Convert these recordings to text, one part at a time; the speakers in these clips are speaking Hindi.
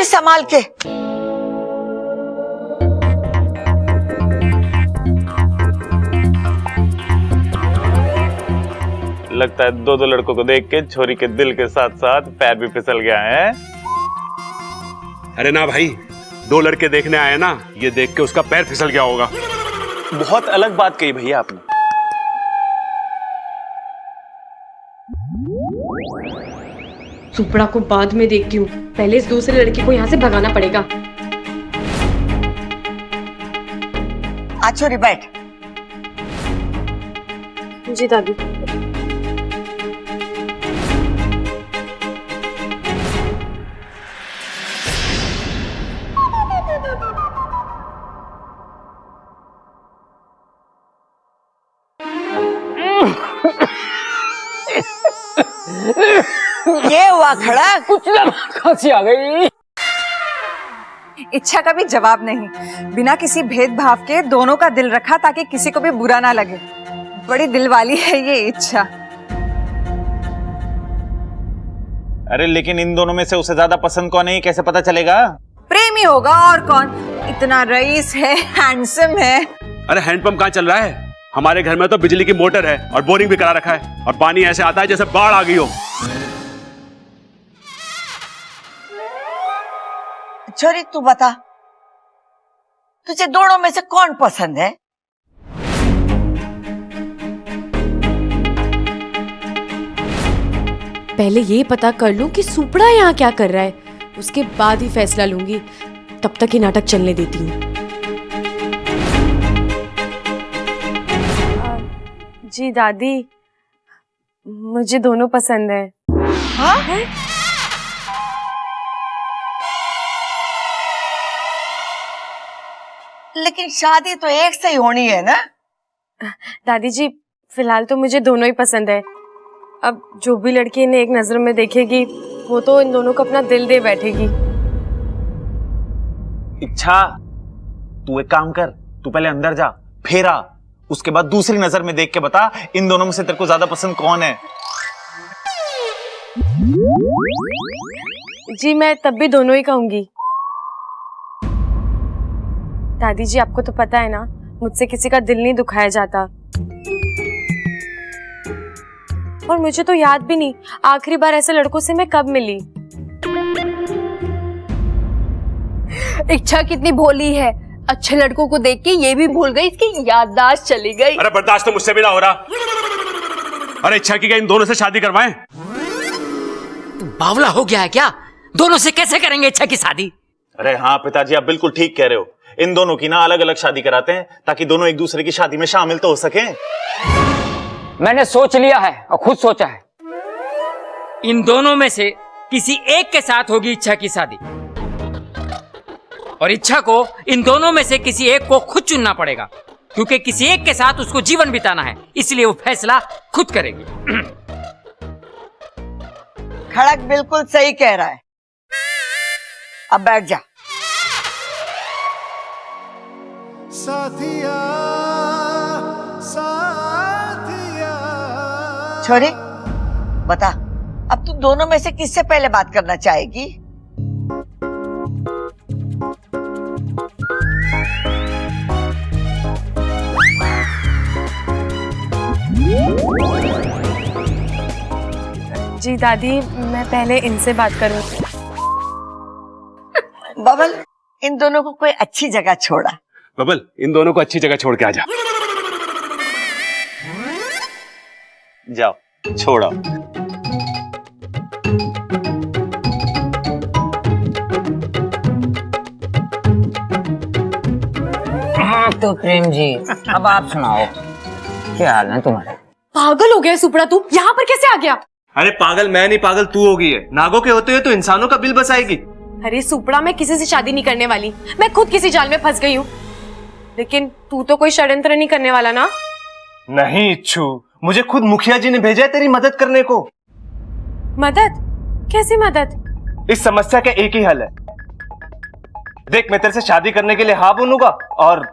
छोरी संभाल के। लगता है दो लड़कों को देख के छोरी के दिल के साथ साथ पैर भी फिसल गया है। अरे ना भाई, दो लड़के देखने आए ना, ये देख के उसका पैर फिसल गया होगा। बहुत अलग बात कही भैया आपने। सुपड़ा को बाद में देखती हूँ, पहले इस दूसरे लड़के को यहाँ से भगाना पड़ेगा। आ छोरी बैठ। जी दादी। ये हुआ खड़ा, कुछ ना, खांसी आ गई। इच्छा का भी जवाब नहीं, बिना किसी भेदभाव के दोनों का दिल रखा ताकि किसी को भी बुरा ना लगे। बड़ी दिल वाली है ये इच्छा। अरे लेकिन इन दोनों में से उसे ज्यादा पसंद कौन है ये कैसे पता चलेगा? प्रेमी होगा और कौन, इतना रईस है, हैंडसम है। अरे हैंडपंप कहाँ चल रहा है? हमारे घर में तो बिजली की मोटर है और बोरिंग भी करा रखा है, और पानी ऐसे आता है जैसे बाढ़ आ गई हो। छोरी तू बता, तुझे दोनों में से कौन पसंद है? पहले ये पता कर लूं कि सुपड़ा यहाँ क्या कर रहा है, उसके बाद ही फैसला लूंगी। तब तक ये नाटक चलने देती हूँ। जी दादी, मुझे दोनों पसंद है। हाँ? लेकिन शादी तो एक से ही होनी है ना? दादी जी, फिलहाल तो मुझे दोनों ही पसंद है। अब जो भी लड़की इन्हें एक नजर में देखेगी, वो तो इन दोनों को अपना दिल दे बैठेगी। इच्छा, तू एक काम कर, तू पहले अंदर जा, फिर आ, उसके बाद दूसरी नजर में देख के बता इन दोनों में से तेरे को ज्यादा पसंद कौन है। जी मैं तब भी दोनों ही कहूंगी। दादी जी, आपको तो पता है ना, मुझसे किसी का दिल नहीं दुखाया जाता। और मुझे तो याद भी नहीं आखिरी बार ऐसे लड़कों से मैं कब मिली। इच्छा कितनी भोली है, अच्छे लड़कों को देख के ये भी भूल गई, इसकी याददाश्त चली गई। अरे बर्दाश्त तो मुझसे भी ना हो रहा। अरे इच्छा की क्या इन दोनों से शादी करवाएं? तू बावला हो गया है क्या? दोनों से कैसे करेंगे इच्छा की शादी? अरे हाँ पिताजी, आप बिल्कुल ठीक कह रहे हो। इन दोनों की ना अलग अलग शादी कराते हैं ताकि दोनों एक दूसरे की शादी में शामिल तो हो सके। मैंने सोच लिया है और खुद सोचा है, इन दोनों में से किसी एक के साथ होगी इच्छा की शादी, और इच्छा को इन दोनों में से किसी एक को खुद चुनना पड़ेगा, क्योंकि किसी एक के साथ उसको जीवन बिताना है, इसलिए वो फैसला खुद करेगी। खड़क बिल्कुल सही कह रहा है। अब बैठ जा। साथिया साथिया। छोरी बता, अब तू दोनों में से किससे पहले बात करना चाहेगी? जी दादी, मैं पहले इनसे बात करूं। बबल, इन दोनों को कोई अच्छी जगह छोड़ा। बबल, इन दोनों को अच्छी जगह छोड़ के आ जा। जाओ, छोड़ो। हाँ तो प्रेम जी, अब आप सुनाओ, क्या हाल है तुम्हारे? पागल हो गया सुपड़ा, तू यहाँ पर कैसे आ गया? अरे पागल मैं नहीं, पागल तू हो गई है। नागों के होते हुए तो इंसानों का बिल बसाएगी। अरे सुपड़ा, मैं किसी से शादी नहीं करने वाली, मैं खुद किसी जाल में फंस गई हूँ। लेकिन तू तो कोई षड्यंत्र नहीं करने वाला ना? नहीं इच्छू, मुझे खुद मुखिया जी ने भेजा है तेरी मदद करने को। मदद? कैसी मदद? इस समस्या का एक ही हल है। देख, मैं तेरे से शादी करने के लिए हाँ बोलूंगा और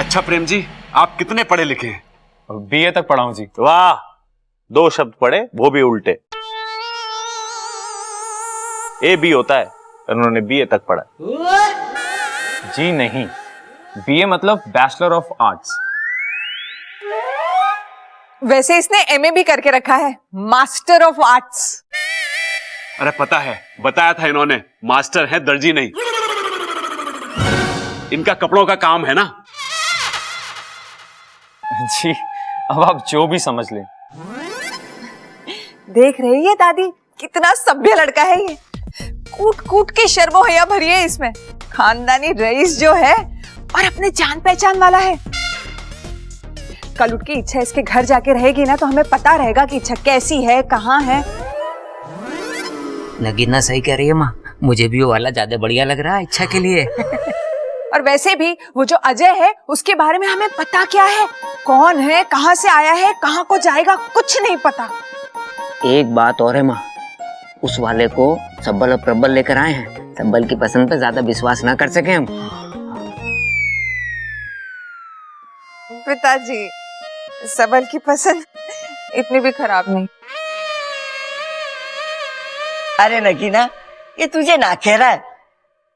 अच्छा प्रेम जी, आप कितने पढ़े लिखे हैं? बीए तक पढ़ा हूं जी। वाह, 2 शब्द पढ़े, वो भी उल्टे। ए बी होता है, उन्होंने बीए तक पढ़ा। जी नहीं, बीए मतलब बैचलर ऑफ आर्ट्स। वैसे इसने एमए भी करके रखा है, मास्टर ऑफ आर्ट्स। अरे पता है, बताया था इन्होंने, मास्टर है, दर्जी नहीं। इनका कपड़ों का काम है ना। जी अब आप जो भी समझ लें। देख रही है दादी, कितना सभ्य लड़का है ये। कूट कूट के शर्मो हया भरी है इसमें। खानदानी रईस जो है और अपने जान पहचान वाला है। कल उठ की इच्छा इसके घर जाके रहेगी ना, तो हमें पता रहेगा कि इच्छा कैसी है, कहाँ है। नगीना सही कह रही है माँ, मुझे भी वो वाला ज्यादा बढ़िया लग रहा है इच्छा के लिए। और वैसे भी वो जो अजय है, उसके बारे में हमें पता क्या है? कौन है, कहाँ से आया है, कहाँ को जाएगा, कुछ नहीं पता। एक बात और है माँ, उस वाले को सब्बल और प्रबल लेकर आए हैं। सब्बल की पसंद पे ज्यादा विश्वास ना कर सके हम। पिताजी, सबल की पसंद इतनी भी खराब नहीं। अरे नगीना, ये तुझे ना कह रहा है।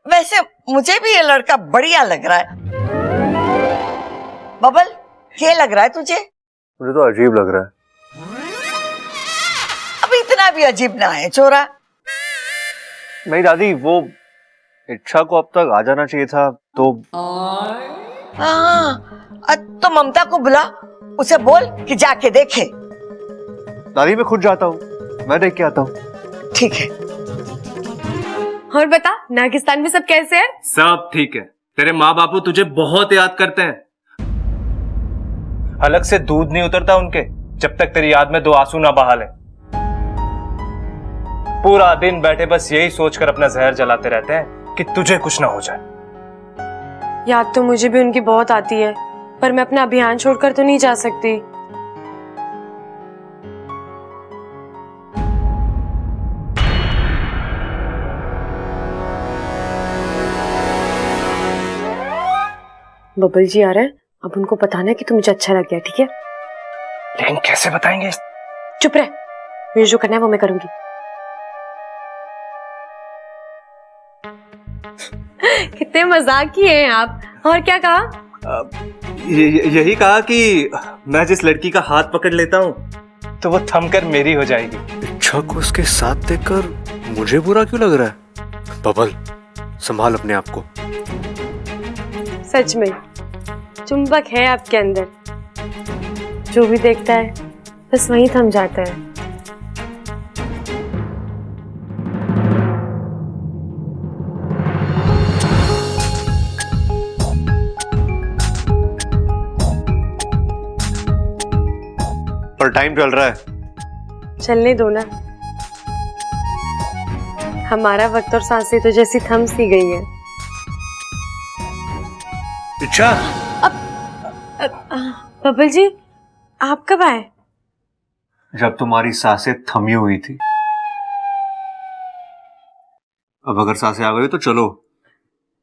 वैसे मुझे भी ये लड़का बढ़िया लग रहा है। बबल, क्या लग रहा है तुझे? मुझे तो अजीब लग रहा है। अब इतना भी अजीब ना है छोरा। नहीं दादी, वो इच्छा को अब तक आ जाना चाहिए था तो। हाँ, तो ममता को बुला, उसे बोल कि जाके देखे। दादी मैं खुद जाता हूँ, मैं देख के आता हूँ। ठीक है। और बता, नागिस्तान में सब कैसे हैं? सब ठीक है। तेरे माँ बापू तुझे बहुत याद करते हैं। हलक से दूध नहीं उतरता उनके जब तक तेरी याद में 2 आंसू ना बहा ले। पूरा दिन बैठे बस यही सोचकर अपना जहर जलाते रहते हैं कि तुझे कुछ ना हो जाए। याद तो मुझे भी उनकी बहुत आती है, पर मैं अपना अभियान छोड़कर तो नहीं जा सकती। बबल जी आ रहे हैं, अब उनको बताना कि तू मुझे अच्छा लग गया, ठीक है? लेकिन कैसे बताएंगे? चुप रह, मुझे जो करना है वो मैं करूंगी। कितने मजाकी हैं आप। और क्या कहा? यही कहा कि मैं जिस लड़की का हाथ पकड़ लेता हूँ तो वो थमकर मेरी हो जाएगी। इच्छा को उसके साथ देखकर मुझे बुरा क्यों लग रहा है? बबल, संभाल अपने आप को। सच में चुंबक है आपके अंदर, जो भी देखता है बस वहीं थम जाता है। पर टाइम चल रहा है। चलने दो ना, हमारा वक्त और सांसें तो जैसी थम सी गई है। इच्छा, बबल जी, आप कब आए? जब तुम्हारी सांसें थमी हुई थी। अब अगर सांसें आ गई तो चलो,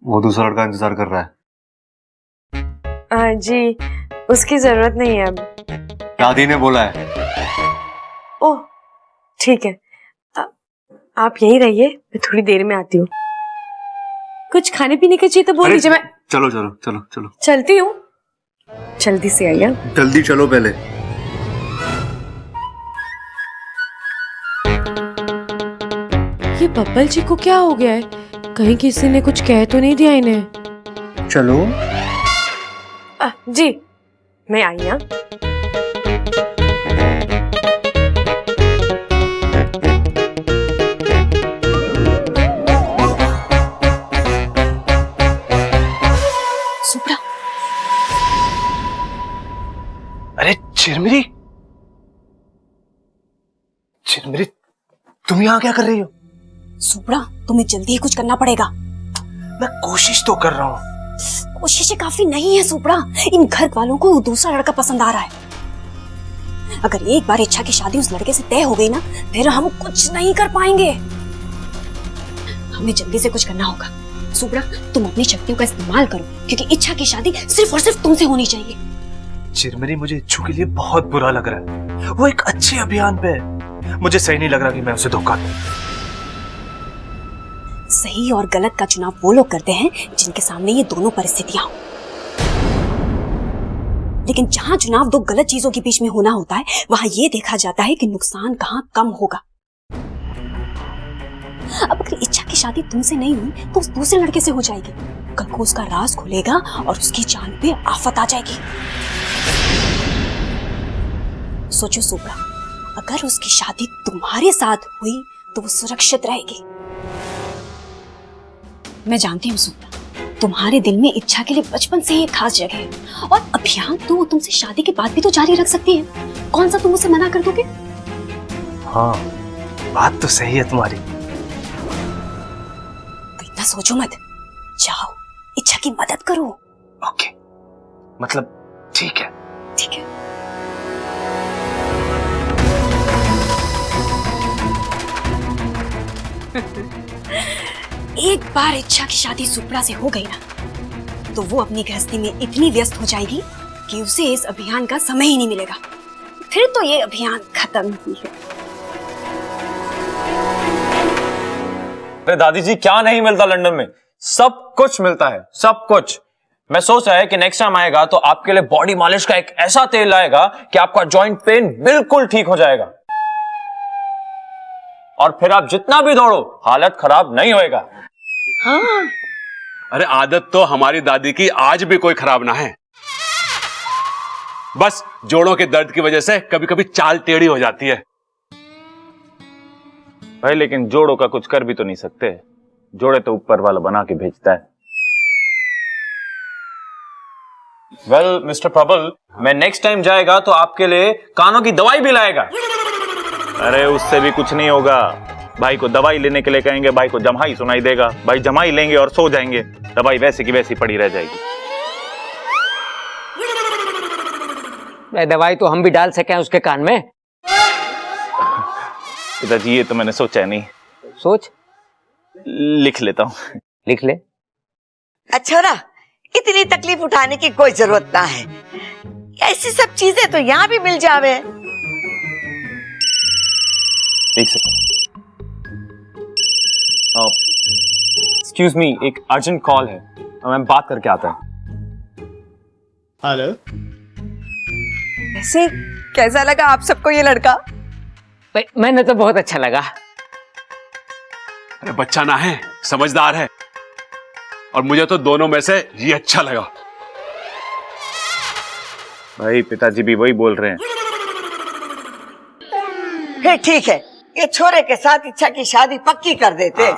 वो दूसरा लड़का इंतजार कर रहा है। जी, उसकी जरूरत नहीं है अब। दादी ने बोला है। ओह ठीक है, आप यहीं रहिए, मैं थोड़ी देर में आती हूँ। कुछ खाने पीने की चाहिए तो बोल दीजिए, मैं चलो चलो चलो चलो चलती हूँ। जल्दी से आइए। जल्दी चलो पहले। ये बब्बल जी को क्या हो गया है? कहीं किसी ने कुछ कह तो नहीं दिया इन्हें? चलो। जी मैं आई। हाँ सुप्रा, अरे चिरमिरी, चिरमिरी तुम यहाँ क्या कर रही हो? सुप्रा तुम्हें जल्दी ही कुछ करना पड़ेगा। मैं कोशिश तो कर रहा हूँ। कोशिशें काफी नहीं है सुप्रा, इन घर वालों को दूसरा लड़का पसंद आ रहा है। अगर एक बार इच्छा की शादी उस लड़के से तय हो गई ना, फिर हम कुछ नहीं कर पाएंगे। हमें जल्दी से कुछ करना होगा। सुब्रा, तुम अपनी शक्तियों का इस्तेमाल करो, क्योंकि इच्छा की शादी सिर्फ और सिर्फ तुमसे होनी चाहिए। चिरमिरी, मुझे इच्छू के लिए बहुत बुरा लग रहा है। वो एक अच्छे अभियान पे है। मुझे सही नहीं लग रहा कि मैं उसे धोखा दूं। सही और गलत का चुनाव वो लोग करते हैं जिनके सामने ये दोनों परिस्थितियां हो। लेकिन जहां चुनाव दो गलत चीजों के बीच में होना होता है, वहां ये देखा जाता है कि नुकसान कहां कम होगा। अब अगर इच्छा की शादी तुमसे नहीं हुई तो उस दूसरे लड़के से हो जाएगी। कल को उसका राज खुलेगा और उसकी जान पे आफत आ जाएगी। सोचो सुब्रा, अगर उसकी शादी तुम्हारे साथ हुई तो वो सुरक्षित रहेगी। मैं जानती हूँ सुब्रा, तुम्हारे दिल में इच्छा के लिए बचपन से ही एक खास जगह है, और अभियान तो वो तुमसे शादी के बाद भी तो जारी रख सकती है। कौन सा तुम उसे मना कर दोगे? हाँ, बात तो सही है तुम्हारी। तो इतना सोचो मत, जाओ इच्छा की मदद करो। ओके, मतलब ठीक है। ठीक है। एक बार इच्छा की शादी सुप्रा से हो गई ना, तो वो अपनी गृहस्थी में इतनी व्यस्त हो जाएगी कि उसे इस अभियान का समय ही नहीं मिलेगा। फिर तो ये अभियान खत्म ही है। अरे दादी जी, क्या नहीं मिलता लंदन में? सब कुछ मिलता है, सब कुछ। मैं सोच रहा है कि नेक्स्ट टाइम आएगा तो आपके लिए बॉडी मालिश का एक ऐसा तेल लाएगा कि आपका जॉइंट पेन बिल्कुल ठीक हो जाएगा, और फिर आप जितना भी दौड़ो हालत खराब नहीं होएगा। हाँ, अरे आदत तो हमारी दादी की आज भी कोई खराब ना है। बस जोड़ों के दर्द की वजह से कभी कभी चाल टेढ़ी हो जाती है। भाई लेकिन जोड़ों का कुछ कर भी तो नहीं सकते। जोड़े तो ऊपर वाला बना के भेजता है। वेल मिस्टर प्रबल, मैं नेक्स्ट टाइम जाएगा तो आपके लिए कानों की दवाई भी लाएगा। अरे उससे भी कुछ नहीं होगा। भाई को दवाई लेने के लिए कहेंगे, भाई को जमाई सुनाई देगा, भाई जमाई लेंगे और सो जाएंगे, दवाई वैसी की वैसी पड़ी रह जाएगी। दवाई तो हम भी डाल सके उसके कान में। पिताजी ये तो मैंने सोचा नहीं। सोच, लिख लेता हूँ। लिख ले। अच्छा ना, इतनी तकलीफ उठाने की कोई जरूरत ना है। ऐसी सब चीजें तो यहाँ भी मिल जावे। एक सेकंड, एक्सक्यूज मी, एक अर्जेंट कॉल है, मैं बात करके आता हूँ। हेलो। वैसे कैसा लगा आप सबको ये लड़का? भाई मैंने तो बहुत अच्छा लगा। अरे बच्चा ना है, समझदार है, और मुझे तो दोनों में से ये अच्छा लगा। भाई पिताजी भी वही बोल रहे हैं। फिर ठीक है, ये छोरे के साथ इच्छा की शादी पक्की कर देते।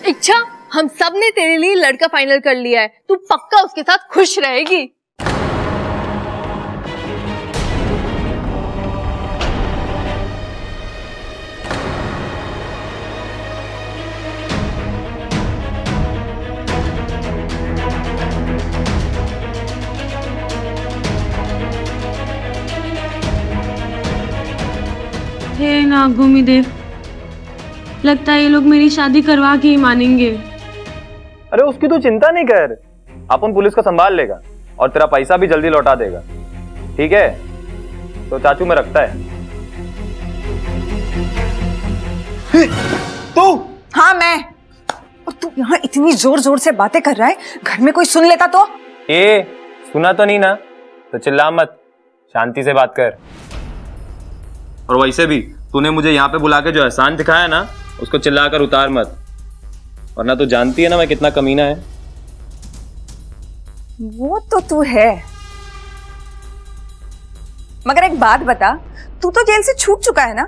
इच्छा, हम सब ने तेरे लिए लड़का फाइनल कर लिया है, तू पक्का उसके साथ खुश रहेगी। हे नागभूमि देव, लगता है ये लोग मेरी शादी करवा के ही मानेंगे। अरे उसकी तू चिंता नहीं कर, अपन पुलिस को संभाल लेगा और तेरा पैसा भी जल्दी लौटा देगा। ठीक है, तो चाचू में रखता है। तू? हाँ मैं। और तू यहाँ इतनी जोर जोर से बातें कर रहा है, घर में कोई सुन लेता तो? ए, सुना तो नहीं ना, तो चिल्ला मत, शांति से बात कर। और वैसे भी तूने मुझे यहाँ पे बुला के जो एहसान दिखाया ना, उसको चिल्लाकर उतार मत, वरना तू जानती है ना मैं कितना कमीना है। वो तो तू है, मगर एक बात बता, तू तो जेल से छूट चुका है ना,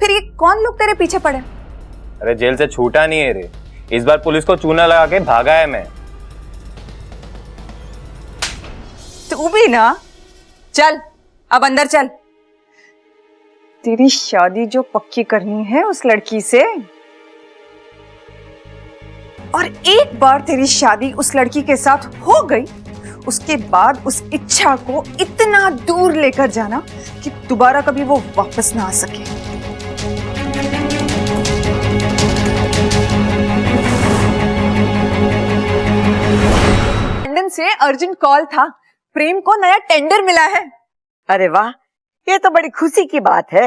फिर ये कौन लोग तेरे पीछे पड़े? अरे जेल से छूटा नहीं है रे, इस बार पुलिस को चूना लगा के भागा है मैं। तू भी ना, चल अब अंदर चल। तेरी शादी जो पक्की करनी है उस लड़की से, और एक बार तेरी शादी उस लड़की के साथ हो गई, उसके बाद उस इच्छा को इतना दूर लेकर जाना कि दोबारा कभी वो वापस ना आ सके। से अर्जेंट कॉल था, प्रेम को नया टेंडर मिला है। अरे वाह, ये तो बड़ी खुशी की बात है।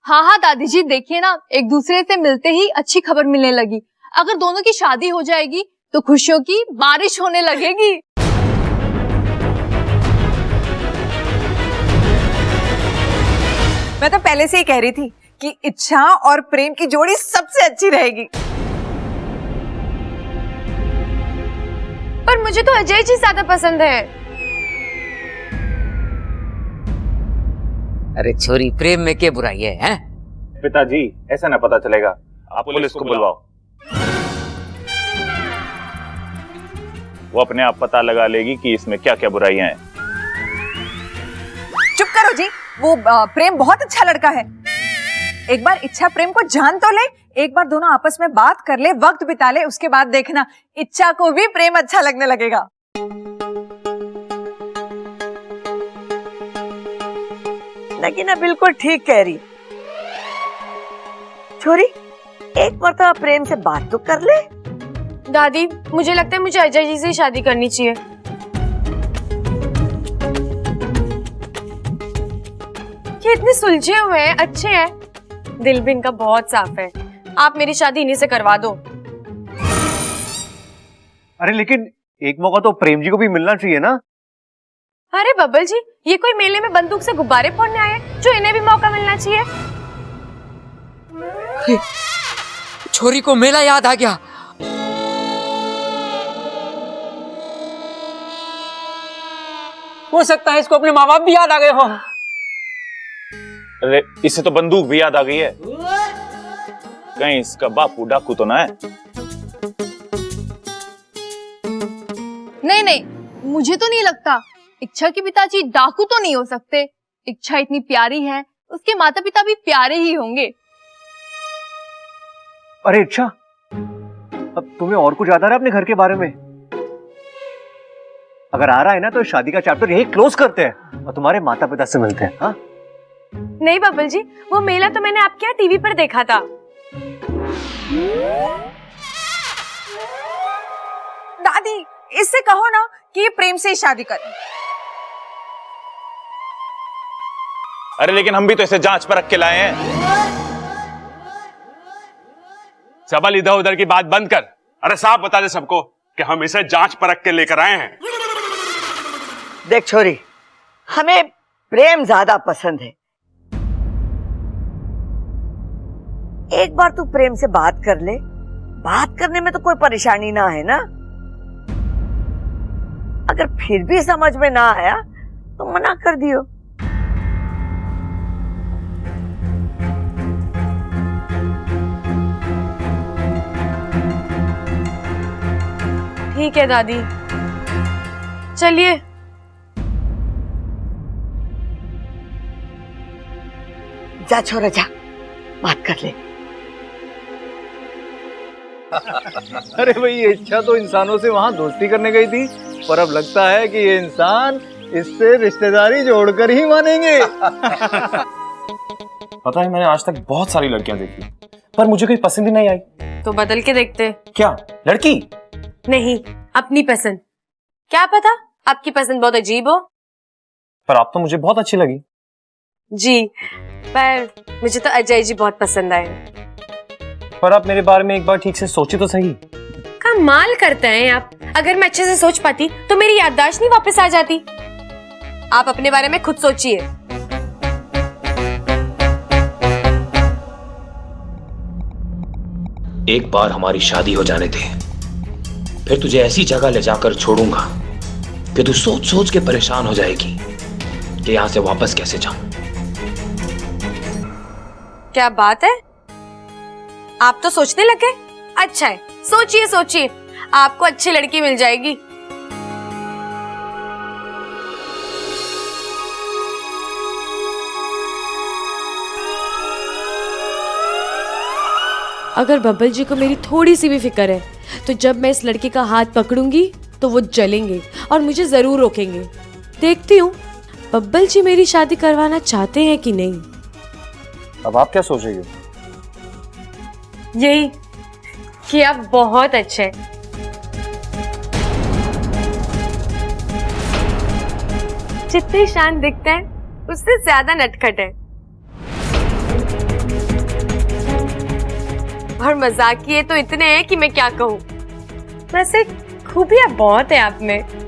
हाँ हाँ दादी जी, देखिए ना, एक दूसरे से मिलते ही अच्छी खबर मिलने लगी। अगर दोनों की शादी हो जाएगी तो खुशियों की बारिश होने लगेगी। मैं तो पहले से ही कह रही थी कि इच्छा और प्रेम की जोड़ी सबसे अच्छी रहेगी। पर मुझे तो अजय जी ज्यादा पसंद है। अरे छोरी, प्रेम में क्या बुराई है, हैं? पिताजी ऐसा ना पता चलेगा, आप पुलिस को बुलवाओ। वो अपने आप पता लगा लेगी कि इसमें क्या क्या बुराइयां हैं। चुप करो जी, वो प्रेम बहुत अच्छा लड़का है। एक बार इच्छा प्रेम को जान तो ले, एक बार दोनों आपस में बात कर ले, वक्त बिता ले, उसके बाद देखना इच्छा को भी प्रेम अच्छा लगने लगेगा। नगीना बिल्कुल ठीक कह रही। छोरी, एक मर्तबा प्रेम से बात तो कर ले। दादी, मुझे लगता है मुझे अजय जी से ही शादी करनी चाहिए। ये इतने सुलझे हुए हैं, अच्छे हैं, दिल भी इनका बहुत साफ है। आप मेरी शादी इन्हीं से करवा दो। अरे लेकिन एक मौका तो प्रेम जी को भी मिलना चाहिए ना। अरे बब्बल जी, ये कोई मेले में बंदूक से गुब्बारे फोड़ने आए जो इन्हें भी मौका मिलना चाहिए। छोरी को मेला याद आ गया। हो सकता है इसको अपने माँ बाप भी याद आ गए हो। अरे इससे तो बंदूक भी याद आ गई है, कहीं इसका बापू डाकू तो ना है। नहीं नहीं, मुझे तो नहीं लगता। इच्छा के पिताजी डाकू तो नहीं हो सकते। इच्छा इतनी प्यारी है, उसके माता पिता भी प्यारे ही होंगे। अरे इच्छा, अब तुम्हें और कुछ याद आ रहा है अपने घर के बारे में? अगर आ रहा है ना तो शादी का चैप्टर यही क्लोज करते हैं और तुम्हारे माता पिता से मिलते हैं। हाँ नहीं बब्बल जी, वो मेला तो मैंने आपके यहाँ टीवी पर देखा था। दादी, इससे कहो ना कि ये प्रेम से ही शादी करे। अरे लेकिन हम भी तो इसे जांच परख के लाए हैं। सबल इधर उधर की बात बंद कर। अरे साफ बता दे सबको कि हम इसे जांच परख के लेकर आए हैं। देख छोरी, हमें प्रेम ज्यादा पसंद है। एक बार तू प्रेम से बात कर ले, बात करने में तो कोई परेशानी ना है ना। अगर फिर भी समझ में ना आया तो मना कर दियो। ठीक है दादी, चलिए। जा छोरा जा, बात कर ले। अरे भाई, ये इच्छा तो इंसानों से वहां दोस्ती करने गई थी, पर अब लगता है कि ये इंसान इससे रिश्तेदारी जोड़कर ही मानेंगे। पता है, मैंने आज तक बहुत सारी लड़कियां देखी, पर मुझे कोई पसंद ही नहीं आई। तो बदल के देखते। क्या लड़की? नहीं, अपनी पसंद। क्या पता आपकी पसंद बहुत अजीब हो। पर आप तो मुझे बहुत अच्छी लगी। जी, पर मुझे तो अजय जी बहुत पसंद आए। पर आप मेरे बारे में एक बार ठीक से सोचे तो सही। कमाल करते हैं आप। अगर मैं अच्छे से सोच पाती तो मेरी याददाश्त नहीं वापस आ जाती। आप अपने बारे में खुद सोचिए। एक बार हमारी शादी हो जाने दे, फिर तुझे ऐसी जगह ले जाकर छोड़ूंगा कि तू सोच सोच के परेशान हो जाएगी कि यहां से वापस कैसे जाऊं। क्या बात है, आप तो सोचने लगे। अच्छा है, सोचिए सोचिए, आपको अच्छी लड़की मिल जाएगी। अगर बब्बल जी को मेरी थोड़ी सी भी फिक्र है तो जब मैं इस लड़के का हाथ पकड़ूंगी तो वो जलेंगे और मुझे जरूर रोकेंगे। देखती हूँ बब्बल जी मेरी शादी करवाना चाहते हैं कि नहीं। अब आप क्या सोच रही हो? यही कि आप बहुत अच्छे हैं। जितने शांत दिखते हैं उससे ज्यादा नटखट है। और मजाकिये तो इतने हैं कि मैं क्या कहूँ। वैसे खूबियां बहुत है आप में।